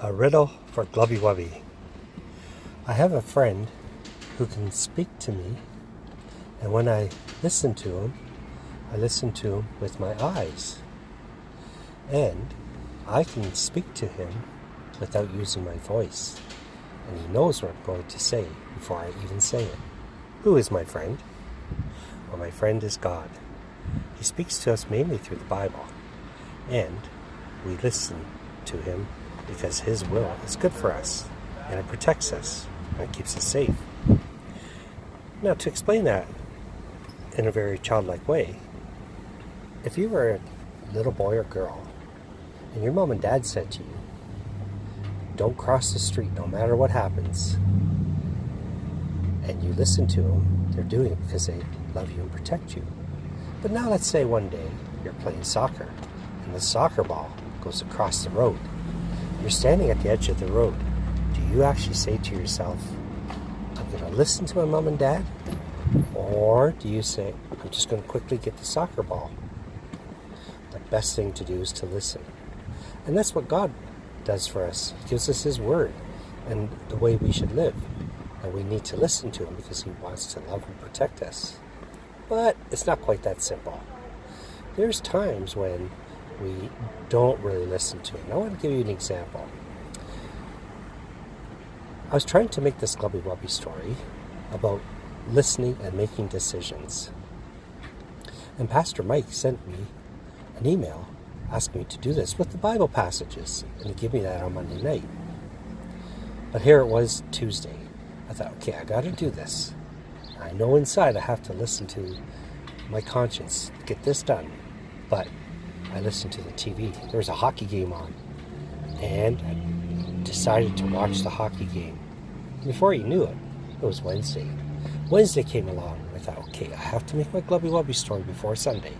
A riddle for Glubby Wubby. I have a friend who can speak to me, and when I listen to him, I listen to him with my eyes. And I can speak to him without using my voice, and he knows what I'm going to say before I even say it. Who is my friend? Well, my friend is God. He speaks to us mainly through the Bible, and we listen to him because his will is good for us, and it protects us, and it keeps us safe. Now, to explain that in a very childlike way, if you were a little boy or girl, and your mom and dad said to you, don't cross the street no matter what happens, and you listen to them, they're doing it because they love you and protect you. But now let's say one day you're playing soccer, and the soccer ball goes across the road. You're standing at the edge of the road. Do you actually say to yourself, I'm going to listen to my mom and dad? Or do you say, I'm just going to quickly get the soccer ball? The best thing to do is to listen. And that's what God does for us. He gives us his word and the way we should live. And we need to listen to him because he wants to love and protect us. But it's not quite that simple. There's times when we don't really listen to him. I want to give you an example. I was trying to make this Glubby Wubby story about listening and making decisions. And Pastor Mike sent me an email asking me to do this with the Bible passages, and he gave me that on Monday night. But here it was Tuesday. I thought, okay, I got to do this. I know inside I have to listen to my conscience to get this done. But I listened to the TV. There was a hockey game on, and I decided to watch the hockey game. Before you knew it, it was Wednesday. Wednesday came along, and I thought, okay, I have to make my Glubby Wubby story before Sunday.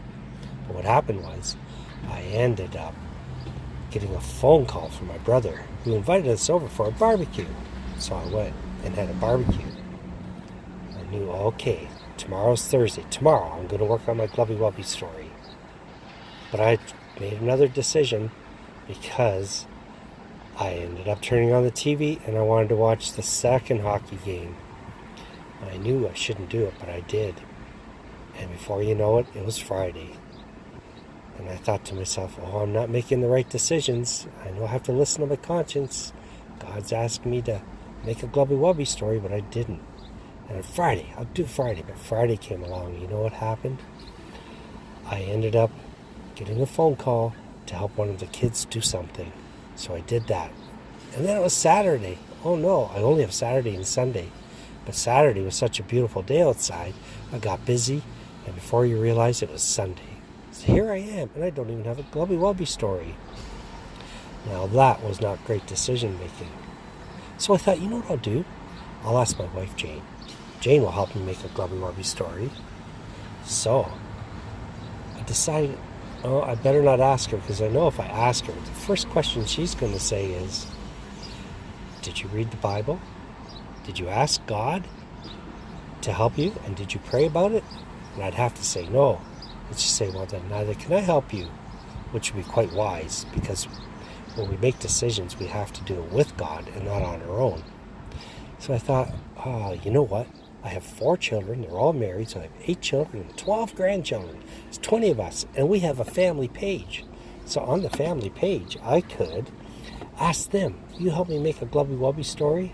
But what happened was, I ended up getting a phone call from my brother, who invited us over for a barbecue. So I went and had a barbecue. I knew, okay, tomorrow's Thursday. Tomorrow I'm going to work on my Glubby Wubby story. But I made another decision because I ended up turning on the TV and I wanted to watch the second hockey game. I knew I shouldn't do it, but I did. And before you know it, it was Friday. And I thought to myself, oh, I'm not making the right decisions. I know I have to listen to my conscience. God's asked me to make a Glubby Wubby story, but I didn't. And on Friday, I'll do Friday, but Friday came along. You know what happened? I ended up getting a phone call to help one of the kids do something. So I did that. And then it was Saturday. Oh no, I only have Saturday and Sunday. But Saturday was such a beautiful day outside. I got busy, and before you realize it was Sunday. So here I am, and I don't even have a Glubby Wubby story. Now that was not great decision making. So I thought, you know what I'll do? I'll ask my wife Jane. Jane will help me make a Glubby Wubby story. So I decided, oh, I better not ask her, because I know if I ask her, the first question she's going to say is, did you read the Bible? Did you ask God to help you? And did you pray about it? And I'd have to say no. And she'd say, well, then neither can I help you, which would be quite wise, because when we make decisions, we have to do it with God and not on our own. So I thought, oh, you know what? I have 4 children. They're all married, so I have 8 children and 12 grandchildren. It's 20 of us, and we have a family page. So on the family page, I could ask them, you help me make a Glubby Wubby story?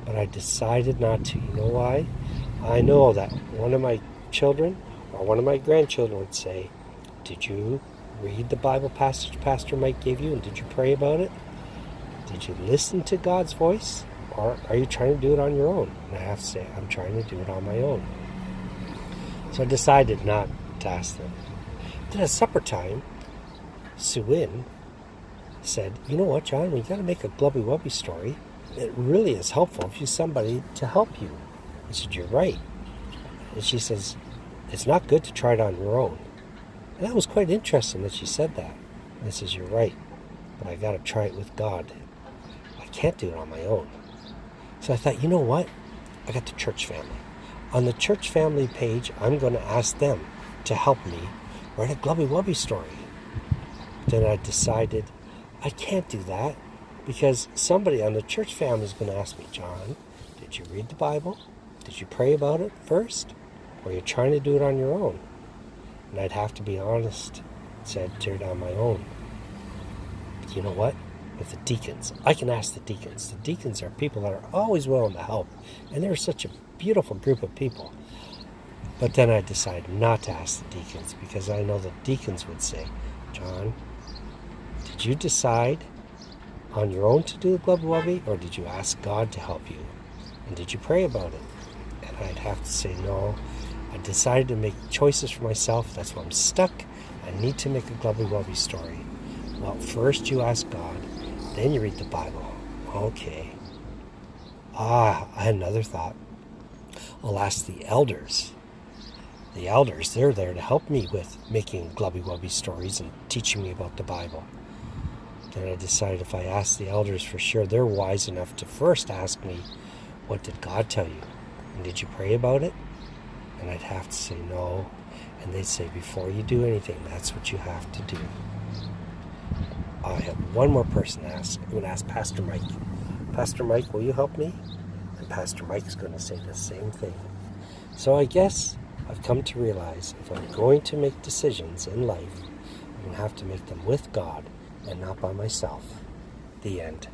But I decided not to. You know why? I know that one of my children or one of my grandchildren would say, did you read the Bible passage Pastor Mike gave you, and did you pray about it? Did you listen to God's voice? Or are you trying to do it on your own? And I have to say, I'm trying to do it on my own. So I decided not to ask them. Then at supper time, Sue-Lin said, you know what, John, we got to make a Glubby Wubby story. It really is helpful if you have somebody to help you. I said, you're right. And she says, it's not good to try it on your own. And that was quite interesting that she said that. And I says, you're right, but I got to try it with God. I can't do it on my own. So I thought, you know what? I got the church family. On the church family page, I'm going to ask them to help me write a Glubby Wubby story. Then I decided, I can't do that Because somebody on the church family is going to ask me, John, did you read the Bible? Did you pray about it first? Or are you trying to do it on your own? And I'd have to be honest and say I'd do it on my own. But you know what? With the deacons, I can ask the deacons. The deacons are people that are always willing to help. And they're such a beautiful group of people. But then I decided not to ask the deacons because I know the deacons would say, John, did you decide on your own to do the Glubby Wubby, or did you ask God to help you? And did you pray about it? And I'd have to say, no, I decided to make choices for myself. That's why I'm stuck. I need to make a Glubby Wubby story. Well, first you ask God, then you read the Bible. Okay. I had another thought. I'll ask the elders. The elders, they're there to help me with making Glubby Wubby stories and teaching me about the Bible. Then I decided if I ask the elders for sure, they're wise enough to first ask me, what did God tell you? And did you pray about it? And I'd have to say no. And they'd say, before you do anything, that's what you have to do. I have one more person to ask. I'm going to ask Pastor Mike. Pastor Mike, will you help me? And Pastor Mike's going to say the same thing. So I guess I've come to realize if I'm going to make decisions in life, I'm going to have to make them with God and not by myself. The end.